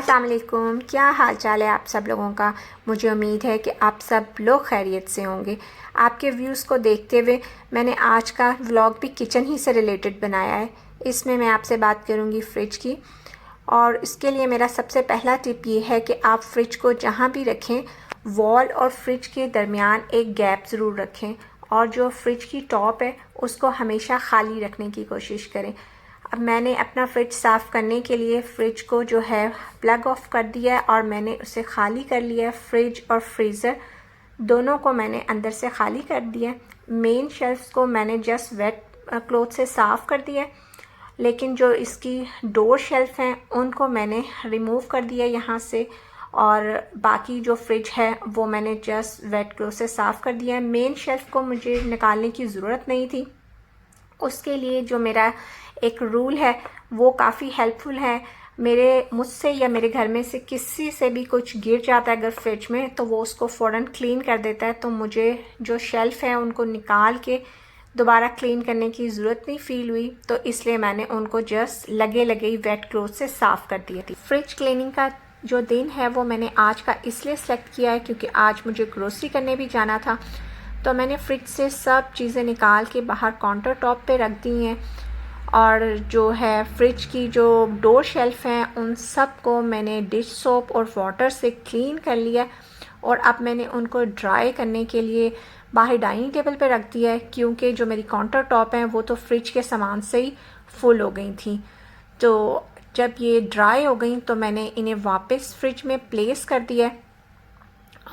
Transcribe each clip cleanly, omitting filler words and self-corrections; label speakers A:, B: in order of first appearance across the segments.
A: अस्सलाम वालेकुम। क्या हाल चाल है आप सब लोगों का। मुझे उम्मीद है कि आप सब लोग खैरियत से होंगे। आपके व्यूज़ को देखते हुए मैंने आज का व्लॉग भी किचन ही से रिलेटेड बनाया है। इसमें मैं आपसे बात करूंगी फ्रिज की, और इसके लिए मेरा सबसे पहला टिप ये है कि आप फ्रिज को जहाँ भी रखें वॉल और फ्रिज के दरमियान एक गैप ज़रूर रखें, और जो फ्रिज की टॉप है उसको हमेशा खाली रखने की कोशिश करें। अब मैंने अपना फ्रिज साफ़ करने के लिए फ़्रिज को जो है प्लग ऑफ कर दिया है और मैंने उसे खाली कर लिया है। फ्रिज और फ्रीज़र दोनों को मैंने अंदर से खाली कर दिया है। मेन शेल्फ्स को मैंने जस्ट वेट क्लॉथ से साफ़ कर दिया है, लेकिन जो इसकी डोर शेल्फ हैं उनको मैंने रिमूव कर दिया यहाँ से, और बाकी जो फ्रिज है वो मैंने जस्ट वेट क्लॉथ से साफ़ कर दिया है। मेन शेल्फ को मुझे निकालने की ज़रूरत नहीं थी। उसके लिए जो मेरा एक रूल है वो काफ़ी हेल्पफुल है। मुझसे या मेरे घर में से किसी से भी कुछ गिर जाता है अगर फ्रिज में, तो वो उसको फ़ौरन क्लीन कर देता है। तो मुझे जो शेल्फ़ है उनको निकाल के दोबारा क्लीन करने की ज़रूरत नहीं फ़ील हुई, तो इसलिए मैंने उनको जस्ट लगे ही वेट क्लॉथ से साफ़ कर दिया थी। फ्रिज क्लीनिंग का जो दिन है वो मैंने आज का इसलिए सेलेक्ट किया है क्योंकि आज मुझे ग्रोसरी करने भी जाना था। तो मैंने फ्रिज से सब चीज़ें निकाल के बाहर काउंटर टॉप पे रख दी हैं, और जो है फ्रिज की जो डोर शेल्फ हैं उन सब को मैंने डिश सोप और वाटर से क्लीन कर लिया, और अब मैंने उनको ड्राई करने के लिए बाहर डाइनिंग टेबल पे रख दिया है, क्योंकि जो मेरी काउंटर टॉप हैं वो तो फ्रिज के सामान से ही फुल हो गई थी। तो जब ये ड्राई हो गई तो मैंने इन्हें वापस फ्रिज में प्लेस कर दिया है,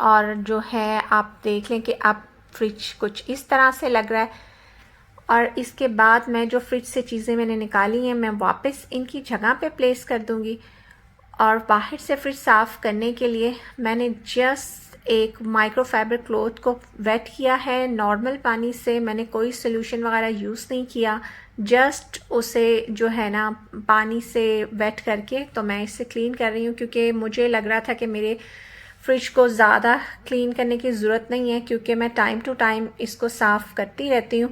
A: और जो है आप देख लें कि अब फ्रिज कुछ इस तरह से लग रहा है। और इसके बाद मैं जो फ्रिज से चीज़ें मैंने निकाली हैं मैं वापस इनकी जगह पे प्लेस कर दूंगी। और बाहर से फ्रिज साफ़ करने के लिए मैंने जस्ट एक माइक्रोफाइबर क्लॉथ को वेट किया है नॉर्मल पानी से। मैंने कोई सोल्यूशन वगैरह यूज़ नहीं किया, जस्ट उसे जो है ना पानी से वेट करके तो मैं इसे क्लीन कर रही हूँ, क्योंकि मुझे लग रहा था कि मेरे फ्रिज को ज़्यादा क्लीन करने की ज़रूरत नहीं है, क्योंकि मैं टाइम टू टाइम इसको साफ़ करती रहती हूँ।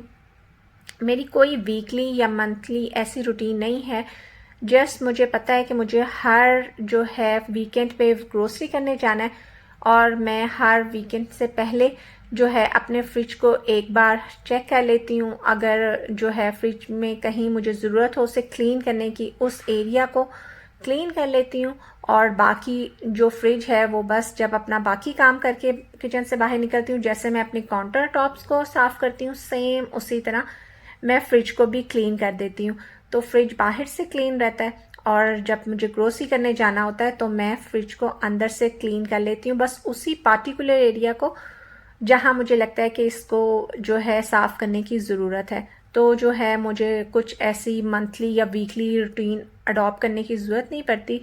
A: मेरी कोई वीकली या मंथली ऐसी रूटीन नहीं है। जस्ट मुझे पता है कि मुझे हर जो है वीकेंड पे ग्रोसरी करने जाना है, और मैं हर वीकेंड से पहले जो है अपने फ्रिज को एक बार चेक कर लेती हूँ। अगर जो है फ्रिज में कहीं मुझे ज़रूरत हो उसे क्लीन करने की, उस एरिया को क्लीन कर लेती हूँ, और बाकी जो फ्रिज है वो बस जब अपना बाकी काम करके किचन से बाहर निकलती हूँ, जैसे मैं अपने काउंटर टॉप्स को साफ़ करती हूँ सेम उसी तरह मैं फ्रिज को भी क्लीन कर देती हूँ। तो फ्रिज बाहर से क्लीन रहता है, और जब मुझे ग्रोसरी करने जाना होता है तो मैं फ्रिज को अंदर से क्लीन कर लेती हूँ, बस उसी पार्टिकुलर एरिया को जहाँ मुझे लगता है कि इसको जो है साफ़ करने की ज़रूरत है। तो जो है मुझे कुछ ऐसी मंथली या वीकली रूटीन अडॉप्ट करने की ज़रूरत नहीं पड़ती।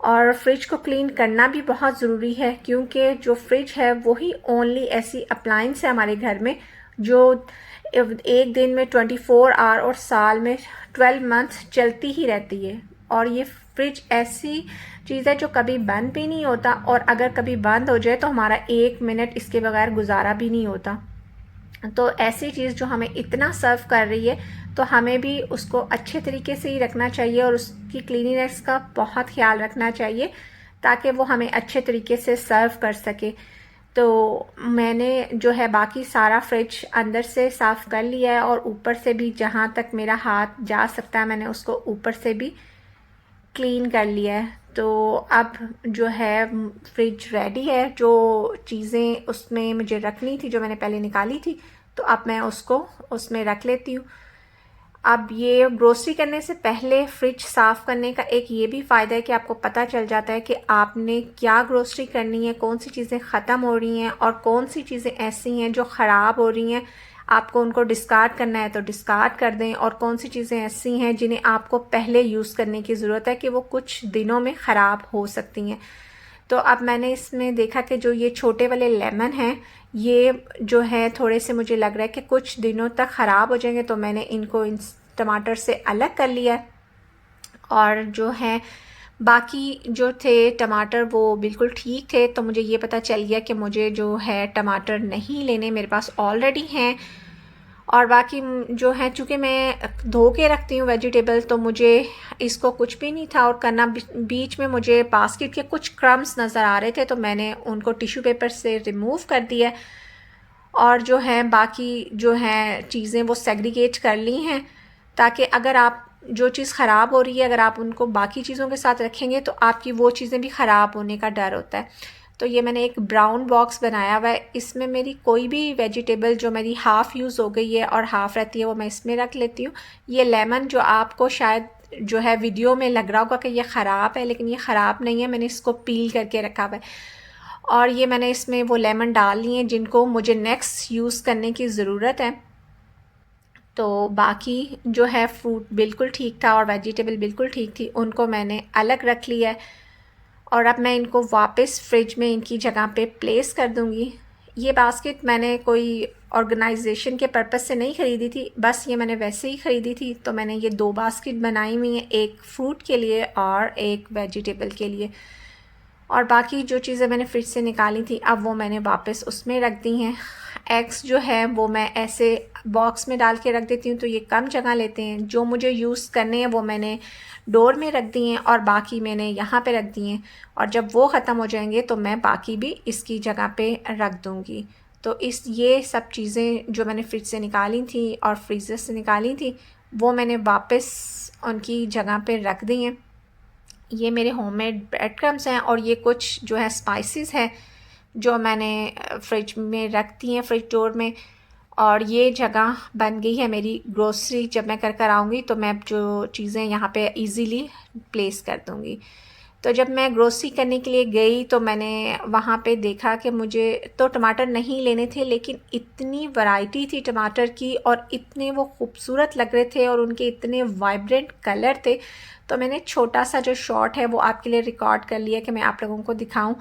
A: और फ्रिज को क्लीन करना भी बहुत ज़रूरी है, क्योंकि जो फ्रिज है वही ओनली ऐसी अप्लायंस है हमारे घर में जो एक दिन में 24 आवर और साल में 12 मंथ चलती ही रहती है। और ये फ्रिज ऐसी चीज़ है जो कभी बंद भी नहीं होता, और अगर कभी बंद हो जाए तो हमारा 1 मिनट इसके बगैर गुजारा भी नहीं होता। तो ऐसी चीज़ जो हमें इतना सर्व कर रही है तो हमें भी उसको अच्छे तरीके से ही रखना चाहिए, और उसकी क्लीनिनेस का बहुत ख्याल रखना चाहिए ताकि वो हमें अच्छे तरीके से सर्व कर सके। तो मैंने जो है बाकी सारा फ्रिज अंदर से साफ़ कर लिया है, और ऊपर से भी जहाँ तक मेरा हाथ जा सकता है मैंने उसको ऊपर से भी क्लीन कर लिया है। तो अब जो है फ्रिज रेडी है। जो चीज़ें उसमें मुझे रखनी थी जो मैंने पहले निकाली थी, तो अब मैं उसको उसमें रख लेती हूँ। अब ये ग्रोसरी करने से पहले फ्रिज साफ़ करने का एक ये भी फ़ायदा है कि आपको पता चल जाता है कि आपने क्या ग्रोसरी करनी है, कौन सी चीज़ें ख़त्म हो रही हैं और कौन सी चीज़ें ऐसी हैं जो ख़राब हो रही हैं, आपको उनको डिस्कार्ड करना है तो डिस्कार्ड कर दें, और कौन सी चीज़ें ऐसी हैं जिन्हें आपको पहले यूज़ करने की ज़रूरत है कि वो कुछ दिनों में ख़राब हो सकती हैं। तो अब मैंने इसमें देखा कि जो ये छोटे वाले लेमन हैं ये जो है थोड़े से मुझे लग रहा है कि कुछ दिनों तक ख़राब हो जाएंगे, तो मैंने इनको इन टमाटर से अलग कर लिया। और जो है बाकी जो थे टमाटर वो बिल्कुल ठीक थे, तो मुझे ये पता चल गया कि मुझे जो है टमाटर नहीं लेने, मेरे पास ऑलरेडी हैं। और बाकी जो है, चूँकि मैं धो के रखती हूँ वेजिटेबल, तो मुझे इसको कुछ भी नहीं था और करना। बीच में मुझे बास्केट के कुछ क्रम्स नज़र आ रहे थे, तो मैंने उनको टिश्यू पेपर से रिमूव कर दिया और जो है बाकी जो है चीज़ें वो सेग्रीगेट कर ली हैं, ताकि अगर आप जो चीज़ ख़राब हो रही है अगर आप उनको बाकी चीज़ों के साथ रखेंगे तो आपकी वो चीज़ें भी ख़राब होने का डर होता है। तो ये मैंने एक ब्राउन बॉक्स बनाया हुआ है, इसमें मेरी कोई भी वेजिटेबल जो मेरी हाफ़ यूज़ हो गई है और हाफ़ रहती है वो मैं इसमें रख लेती हूँ। ये लेमन जो आपको शायद जो है वीडियो में लग रहा होगा कि ये ख़राब है, लेकिन ये ख़राब नहीं है, मैंने इसको पील करके रखा हुआ है। और ये मैंने इसमें वो लेमन डाल लिए हैं जिनको मुझे नेक्स्ट यूज़ करने की ज़रूरत है। तो बाकी जो है फ्रूट बिल्कुल ठीक था और वेजिटेबल बिल्कुल ठीक थी, उनको मैंने अलग रख लिया है और अब मैं इनको वापस फ्रिज में इनकी जगह पे प्लेस कर दूँगी। ये बास्केट मैंने कोई ऑर्गेनाइजेशन के पर्पस से नहीं ख़रीदी थी, बस ये मैंने वैसे ही ख़रीदी थी। तो मैंने ये 2 बास्केट बनाई हुई हैं, एक फ्रूट के लिए और एक वेजिटेबल के लिए। और बाकी जो चीज़ें मैंने फ्रिज से निकाली थी अब वो मैंने वापस उसमें रख दी हैं। एग्स जो है वो मैं ऐसे बॉक्स में डाल के रख देती हूँ, तो ये कम जगह लेते हैं। जो मुझे यूज़ करने हैं वो मैंने डोर में रख दिए हैं और बाकी मैंने यहाँ पे रख दिए हैं, और जब वो ख़त्म हो जाएंगे तो मैं बाकी भी इसकी जगह पे रख दूँगी। तो ये सब चीज़ें जो मैंने फ्रिज से निकाली थी और फ्रीज़र से निकाली थी वो मैंने वापस उनकी जगह पे रख दी हैं। ये मेरे होममेड ब्रेड क्रम्स हैं और ये कुछ जो है स्पाइसेस हैं जो मैंने फ्रिज में रख दी हैं, फ्रिज डोर में। और ये जगह बन गई है मेरी ग्रोसरी, जब मैं कर आऊँगी तो मैं जो चीज़ें यहाँ पे इजीली प्लेस कर दूँगी। तो जब मैं ग्रोसरी करने के लिए गई तो मैंने वहाँ पे देखा कि मुझे तो टमाटर नहीं लेने थे, लेकिन इतनी वैरायटी थी टमाटर की और इतने वो खूबसूरत लग रहे थे और उनके इतने वाइब्रेंट कलर थे। तो मैंने छोटा सा जो शॉट है वो आपके लिए रिकॉर्ड कर लिया कि मैं आप लोगों को दिखाऊं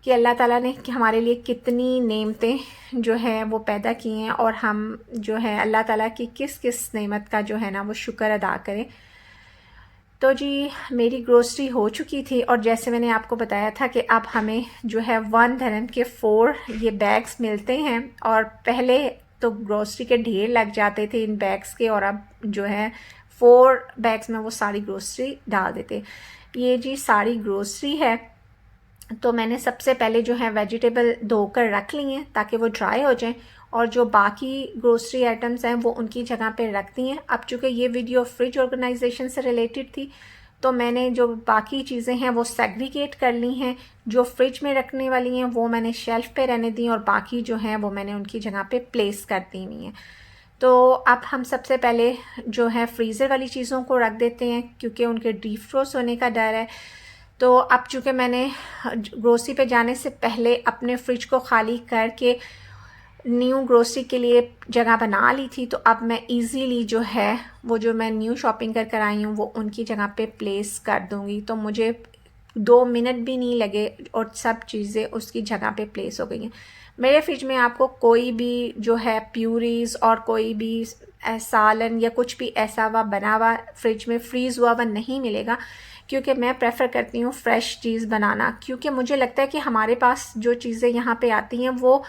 A: कि अल्लाह ताला ने हमारे लिए कितनी नेमतें जो है वो पैदा की हैं और हम जो है अल्लाह ताला की किस किस नेमत का जो है ना वो शुक्र अदा करें। तो जी मेरी ग्रोसरी हो चुकी थी और जैसे मैंने आपको बताया था कि अब हमें जो है 1 dirham के 4 ये बैग्स मिलते हैं, और पहले तो ग्रोसरी के ढेर लग जाते थे इन बैग्स के, और अब जो है 4 बैग्स में वो सारी ग्रोसरी डाल देते। ये जी सारी ग्रोसरी है। तो मैंने सबसे पहले जो है वेजिटेबल धोकर रख ली हैं ताकि वो ड्राई हो जाएं, और जो बाकी ग्रोसरी आइटम्स हैं वो उनकी जगह पे रख दी हैं। अब चूँकि ये वीडियो फ्रिज ऑर्गेनाइजेशन से रिलेटेड थी तो मैंने जो बाकी चीज़ें हैं वो सेग्रीगेट कर ली हैं। जो फ्रिज में रखने वाली हैं वो मैंने शेल्फ़ पे रहने दी और बाकी जो हैं वो मैंने उनकी जगह पे प्लेस कर दी हुई हैं। तो अब हम सबसे पहले जो है फ्रीज़र वाली चीज़ों को रख देते हैं क्योंकि उनके डीफ्रोस्ट होने का डर है। तो अब चूँकि मैंने ग्रोसरी पे जाने से पहले अपने फ्रिज को ख़ाली करके न्यू ग्रोसरी के लिए जगह बना ली थी, तो अब मैं इजीली जो है वो जो मैं न्यू शॉपिंग कर आई हूँ वो उनकी जगह पे प्लेस कर दूँगी। तो मुझे 2 मिनट भी नहीं लगे और सब चीज़ें उसकी जगह पे प्लेस हो गई हैं। मेरे फ्रिज में आपको कोई भी जो है प्यूरीज और कोई भी सालन या कुछ भी ऐसा हुआ बना हुआ फ्रिज में फ्रीज़ हुआ हुआ नहीं मिलेगा, क्योंकि मैं प्रेफर करती हूँ फ़्रेश चीज़ बनाना। क्योंकि मुझे लगता है कि हमारे पास जो चीज़ें यहाँ पे आती हैं वो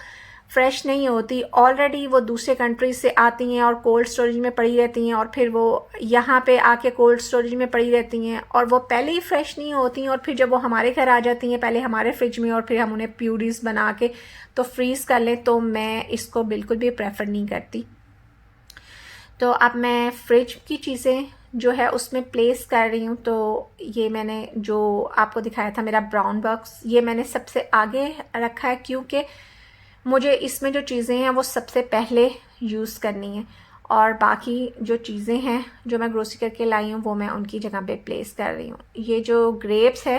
A: फ़्रेश नहीं होती, ऑलरेडी वो दूसरे कंट्रीज से आती हैं और कोल्ड स्टोरेज में पड़ी रहती हैं और फिर वो यहाँ पे आके कोल्ड स्टोरेज में पड़ी रहती हैं और वो पहले ही फ़्रेश नहीं होती, और फिर जब वो हमारे घर आ जाती हैं पहले हमारे फ्रिज में और फिर हम उन्हें प्यूरीज बना के तो फ्रीज़ कर लें, तो मैं इसको बिल्कुल भी प्रेफर नहीं करती। तो अब मैं फ्रिज की चीज़ें जो है उसमें प्लेस कर रही हूँ। तो ये मैंने जो आपको दिखाया था मेरा ब्राउन बॉक्स, ये मैंने सबसे आगे रखा है क्योंकि मुझे इसमें जो चीज़ें हैं वो सबसे पहले यूज़ करनी है, और बाकी जो चीज़ें हैं जो मैं ग्रोसरी करके लाई हूँ वो मैं उनकी जगह पे प्लेस कर रही हूँ। ये जो ग्रेप्स है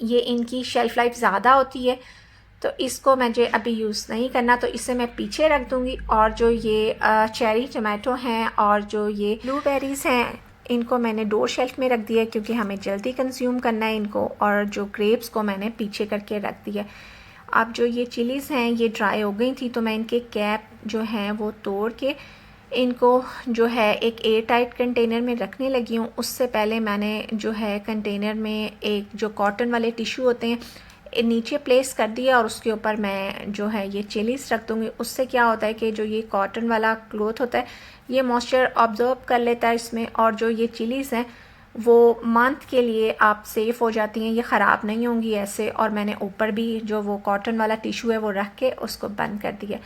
A: ये इनकी शेल्फ़ लाइफ ज़्यादा होती है, तो इसको मुझे अभी यूज़ नहीं करना, तो इसे मैं पीछे रख दूँगी। और जो ये चेरी टमाटो हैं और जो ये ब्लूबेरीज़ हैं इनको मैंने डोर शेल्फ में रख दिया क्योंकि हमें जल्दी कंज्यूम करना है इनको, और जो ग्रेप्स को मैंने पीछे करके रख दिया। अब जो ये चिलीज़ हैं ये ड्राई हो गई थी तो मैं इनके कैप जो हैं वो तोड़ के इनको जो है एक एयर टाइट कंटेनर में रखने लगी हूँ। उससे पहले मैंने जो है कंटेनर में एक जो कॉटन वाले टिश्यू होते हैं नीचे प्लेस कर दिया और उसके ऊपर मैं जो है ये चिलीज़ रख दूँगी। उससे क्या होता है कि जो ये कॉटन वाला क्लॉथ होता है ये मॉइस्चर ऑब्जर्व कर लेता है इसमें, और जो ये चिलीज़ हैं वो मंथ के लिए आप सेफ़ हो जाती हैं, ये ख़राब नहीं होंगी ऐसे। और मैंने ऊपर भी जो वो कॉटन वाला टिशू है वो रख के उसको बंद कर दिया।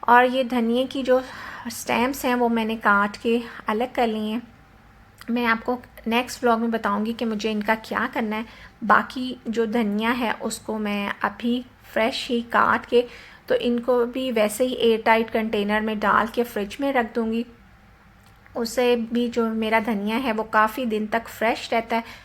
A: और ये धनिए की जो स्टेम्स हैं वो मैंने काट के अलग कर लिए हैं। मैं आपको नेक्स्ट व्लॉग में बताऊंगी कि मुझे इनका क्या करना है। बाकी जो धनिया है उसको मैं अभी फ्रेश ही काट के तो इनको भी वैसे ही एयर टाइट कंटेनर में डाल के फ्रिज में रख दूंगी। उससे भी जो मेरा धनिया है वो काफ़ी दिन तक फ्रेश रहता है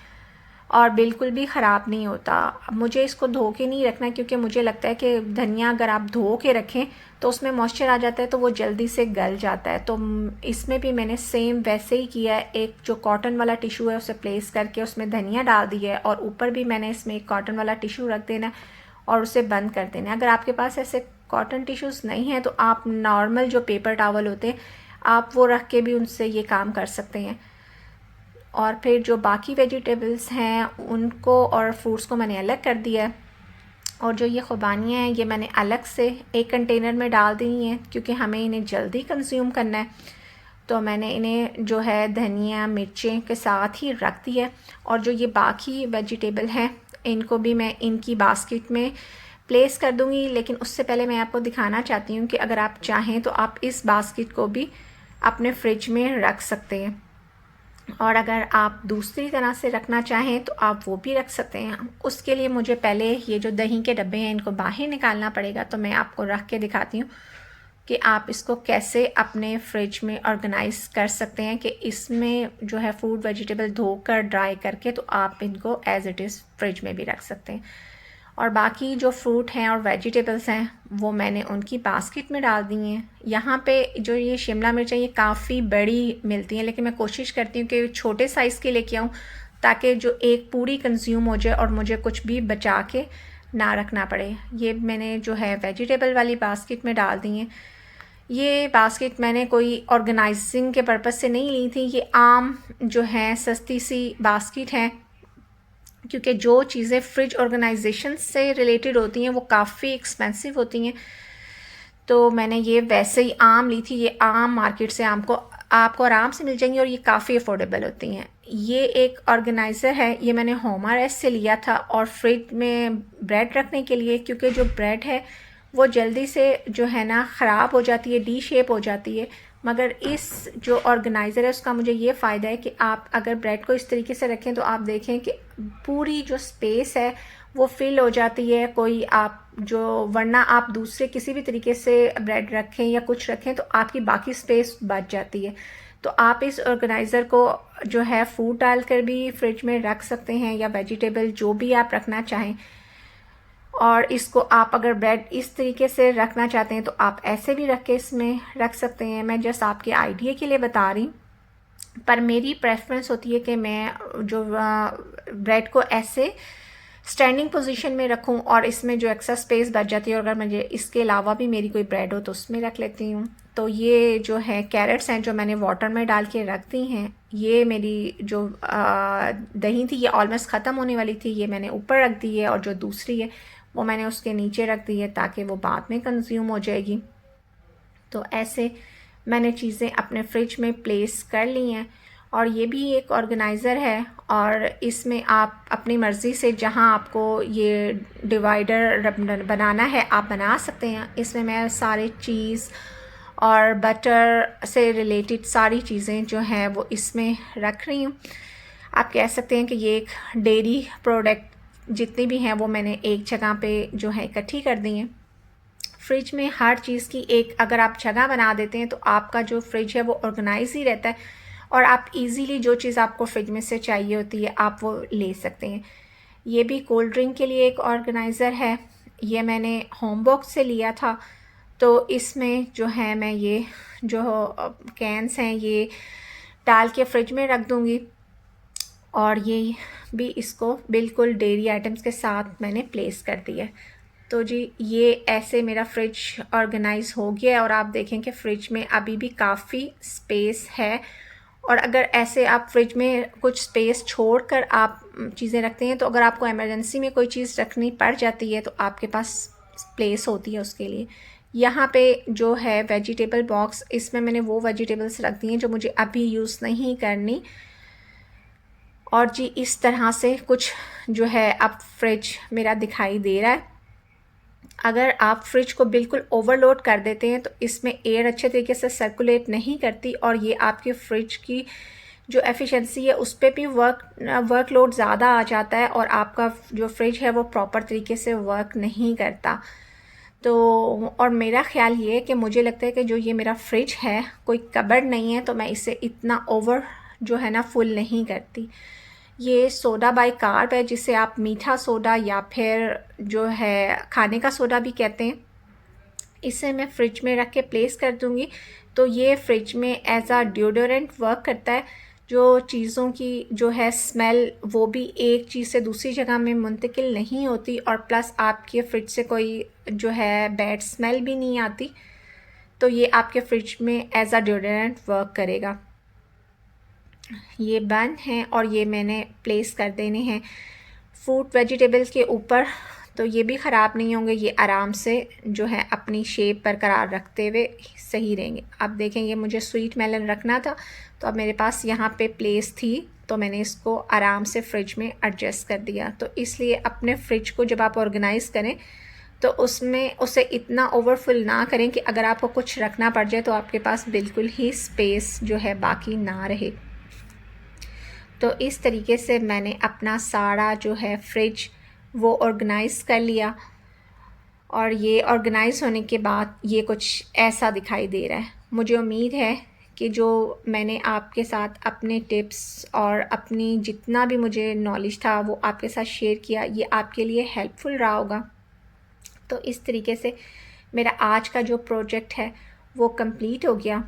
A: और बिल्कुल भी ख़राब नहीं होता। मुझे इसको धो के नहीं रखना क्योंकि मुझे लगता है कि धनिया अगर आप धो के रखें तो उसमें मॉइस्चर आ जाता है तो वो जल्दी से गल जाता है। तो इसमें भी मैंने सेम वैसे ही किया है। एक जो कॉटन वाला टिशू है उसे प्लेस करके उसमें धनिया डाल दिया है और ऊपर भी मैंने इसमें एक कॉटन वाला टिशू रख देना और उसे बंद कर देना। अगर आपके पास ऐसे कॉटन टिश्यूज़ नहीं हैं तो आप नॉर्मल जो पेपर टॉवल होते हैं आप वो रख के भी उनसे ये काम कर सकते हैं। और फिर जो बाकी वेजिटेबल्स हैं उनको और फ्रूट्स को मैंने अलग कर दिया है। और जो ये खुबानियाँ हैं ये मैंने अलग से एक कंटेनर में डाल दी हैं क्योंकि हमें इन्हें जल्दी कंज्यूम करना है। तो मैंने इन्हें जो है धनिया मिर्चें के साथ ही रख दिया है। और जो ये बाकी वेजिटेबल हैं इनको भी मैं इनकी बास्केट में प्लेस कर दूँगी। लेकिन उससे पहले मैं आपको दिखाना चाहती हूँ कि अगर आप चाहें तो आप इस बास्केट को भी अपने फ्रिज में रख सकते हैं, और अगर आप दूसरी तरह से रखना चाहें तो आप वो भी रख सकते हैं। उसके लिए मुझे पहले ये जो दही के डब्बे हैं इनको बाहर निकालना पड़ेगा। तो मैं आपको रख के दिखाती हूँ कि आप इसको कैसे अपने फ्रिज में ऑर्गेनाइज़ कर सकते हैं कि इसमें जो है फ्रूट वेजिटेबल धोकर ड्राई करके तो आप इनको एज़ इट इज़ फ्रिज में भी रख सकते हैं। और बाकी जो फ्रूट हैं और वेजिटेबल्स हैं वो मैंने उनकी बास्केट में डाल दी हैं। यहाँ पे जो ये शिमला मिर्च है ये काफ़ी बड़ी मिलती हैं, लेकिन मैं कोशिश करती हूँ कि छोटे साइज़ की लेके आऊँ ताकि जो एक पूरी कंज्यूम हो जाए और मुझे कुछ भी बचा के ना रखना पड़े। ये मैंने जो है वेजिटेबल वाली बास्केट में डाल दी हैं। ये बास्केट मैंने कोई ऑर्गेनाइजिंग के पर्पज़ से नहीं ली थी, ये आम जो है सस्ती सी बास्केट है क्योंकि जो चीज़ें फ्रिज ऑर्गेनाइजेशन से रिलेटेड होती हैं वो काफ़ी एक्सपेंसिव होती हैं। तो मैंने ये वैसे ही आम ली थी। ये आम मार्केट से आपको आराम से मिल जाएंगी और ये काफ़ी अफोर्डेबल होती हैं। ये एक ऑर्गेनाइज़र है, ये मैंने होमर से लिया था और फ्रिज में ब्रेड रखने के लिए, क्योंकि जो ब्रेड है वो जल्दी से जो है ना ख़राब हो जाती है, डी शेप हो जाती है। मगर इस जो ऑर्गेनाइज़र है उसका मुझे ये फ़ायदा है कि आप अगर ब्रेड को इस तरीके से रखें तो आप देखें कि पूरी जो स्पेस है वो फिल हो जाती है। कोई आप जो वरना आप दूसरे किसी भी तरीके से ब्रेड रखें या कुछ रखें तो आपकी बाकी स्पेस बच जाती है। तो आप इस ऑर्गेनाइज़र को जो है फूड डालकर भी फ्रिज में रख सकते हैं या वेजिटेबल जो भी आप रखना चाहें। और इसको आप अगर ब्रेड इस तरीके से रखना चाहते हैं तो आप ऐसे भी रख के इसमें रख सकते हैं। मैं जस्ट आपके आइडिया के लिए बता रही हूँ, पर मेरी प्रेफरेंस होती है कि मैं जो ब्रेड को ऐसे स्टैंडिंग पोजीशन में रखूं और इसमें जो एक्स्ट्रा स्पेस बच जाती है और अगर मुझे इसके अलावा भी मेरी कोई ब्रेड हो तो उसमें रख लेती हूँ। तो ये जो है कैरेट्स हैं जो मैंने वाटर में डाल के रख दी हैं। ये मेरी जो दही थी ये ऑलमोस्ट ख़त्म होने वाली थी, ये मैंने ऊपर रख दी है और जो दूसरी है वो मैंने उसके नीचे रख दी है ताकि वो बाद में कंज्यूम हो जाएगी। तो ऐसे मैंने चीज़ें अपने फ्रिज में प्लेस कर ली हैं। और ये भी एक ऑर्गेनाइज़र है और इसमें आप अपनी मर्ज़ी से जहां आपको ये डिवाइडर बनाना है आप बना सकते हैं। इसमें मैं सारे चीज़ और बटर से रिलेटेड सारी चीज़ें जो हैं वो इसमें रख रही हूँ। आप कह सकते हैं कि ये एक डेयरी प्रोडक्ट जितनी भी हैं वो मैंने एक जगह पे जो है इकट्ठी कर दी हैं। फ्रिज में हर चीज़ की एक अगर आप जगह बना देते हैं तो आपका जो फ्रिज है वो ऑर्गेनाइज ही रहता है और आप इजीली जो चीज़ आपको फ्रिज में से चाहिए होती है आप वो ले सकते हैं। ये भी कोल्ड ड्रिंक के लिए एक ऑर्गेनाइज़र है, ये मैंने होम बॉक्स से लिया था। तो इसमें जो है मैं ये जो कैंस हैं ये डाल के फ्रिज में रख दूँगी और ये भी इसको बिल्कुल डेयरी आइटम्स के साथ मैंने प्लेस कर दिया है। तो जी ये ऐसे मेरा फ्रिज ऑर्गेनाइज हो गया है और आप देखें कि फ्रिज में अभी भी काफ़ी स्पेस है और अगर ऐसे आप फ्रिज में कुछ स्पेस छोड़कर आप चीज़ें रखते हैं, तो अगर आपको इमरजेंसी में कोई चीज़ रखनी पड़ जाती है तो आपके पास प्लेस होती है उसके लिए। यहाँ पे जो है वेजिटेबल बॉक्स, इसमें मैंने वो वेजिटेबल्स रख दी हैं जो मुझे अभी यूज़ नहीं करनी। और जी इस तरह से कुछ जो है अब फ्रिज मेरा दिखाई दे रहा है। अगर आप फ्रिज को बिल्कुल ओवरलोड कर देते हैं तो इसमें एयर अच्छे तरीके से सर्कुलेट नहीं करती और ये आपके फ्रिज की जो एफिशिएंसी है उस पर भी वर्कलोड ज़्यादा आ जाता है और आपका जो फ्रिज है वो प्रॉपर तरीके से वर्क नहीं करता। तो और मेरा ख्याल ये है कि मुझे लगता है कि जो ये मेरा फ्रिज है कोई कबर्ड नहीं है, तो मैं इसे इतना ओवर जो है ना फुल नहीं करती। ये सोडा बाइकार्ब है, जिसे आप मीठा सोडा या फिर जो है खाने का सोडा भी कहते हैं। इसे मैं फ्रिज में रख के प्लेस कर दूँगी, तो ये फ्रिज में एज आ डिओडोरेंट वर्क करता है। जो चीज़ों की जो है स्मेल वो भी एक चीज़ से दूसरी जगह में मुंतकिल नहीं होती और प्लस आपके फ्रिज से कोई जो है बैड स्मेल भी नहीं आती। तो ये आपके फ्रिज में एज आ डिओडोरेंट वर्क करेगा। ये बन हैं और ये मैंने प्लेस कर देने हैं फ्रूट वेजिटेबल्स के ऊपर, तो ये भी ख़राब नहीं होंगे, ये आराम से जो है अपनी शेप बरकरार रखते हुए सही रहेंगे। अब देखें ये मुझे स्वीट मेलन रखना था, तो अब मेरे पास यहाँ पे प्लेस थी तो मैंने इसको आराम से फ्रिज में एडजस्ट कर दिया। तो इसलिए अपने फ्रिज को जब आप ऑर्गेनाइज़ करें तो उसमें उसे इतना ओवरफुल ना करें कि अगर आपको कुछ रखना पड़ जाए तो आपके पास बिल्कुल ही स्पेस जो है बाकी ना रहे। तो इस तरीके से मैंने अपना सारा जो है फ्रिज वो ऑर्गेनाइज़ कर लिया और ये ऑर्गेनाइज़ होने के बाद ये कुछ ऐसा दिखाई दे रहा है। मुझे उम्मीद है कि जो मैंने आपके साथ अपने टिप्स और अपनी जितना भी मुझे नॉलेज था वो आपके साथ शेयर किया, ये आपके लिए हेल्पफुल रहा होगा। तो इस तरीके से मेरा आज का जो प्रोजेक्ट है वो कंप्लीट हो गया।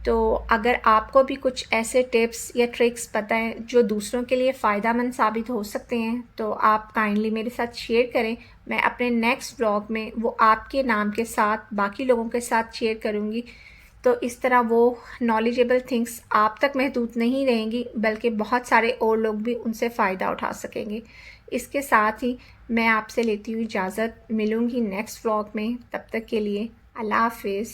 A: तो अगर आपको भी कुछ ऐसे टिप्स या ट्रिक्स पता हैं जो दूसरों के लिए फ़ायदेमंद साबित हो सकते हैं तो आप काइंडली मेरे साथ शेयर करें। मैं अपने नेक्स्ट व्लॉग में वो आपके नाम के साथ बाकी लोगों के साथ शेयर करूँगी। तो इस तरह वो नॉलेजेबल थिंग्स आप तक महदूद नहीं रहेंगी, बल्कि बहुत सारे और लोग भी उनसे फ़ायदा उठा सकेंगे। इसके साथ ही मैं आपसे लेती हुई इजाज़त, मिलूँगी नेक्स्ट व्लॉग में। तब तक के लिए अल्लाह हाफ़िज़।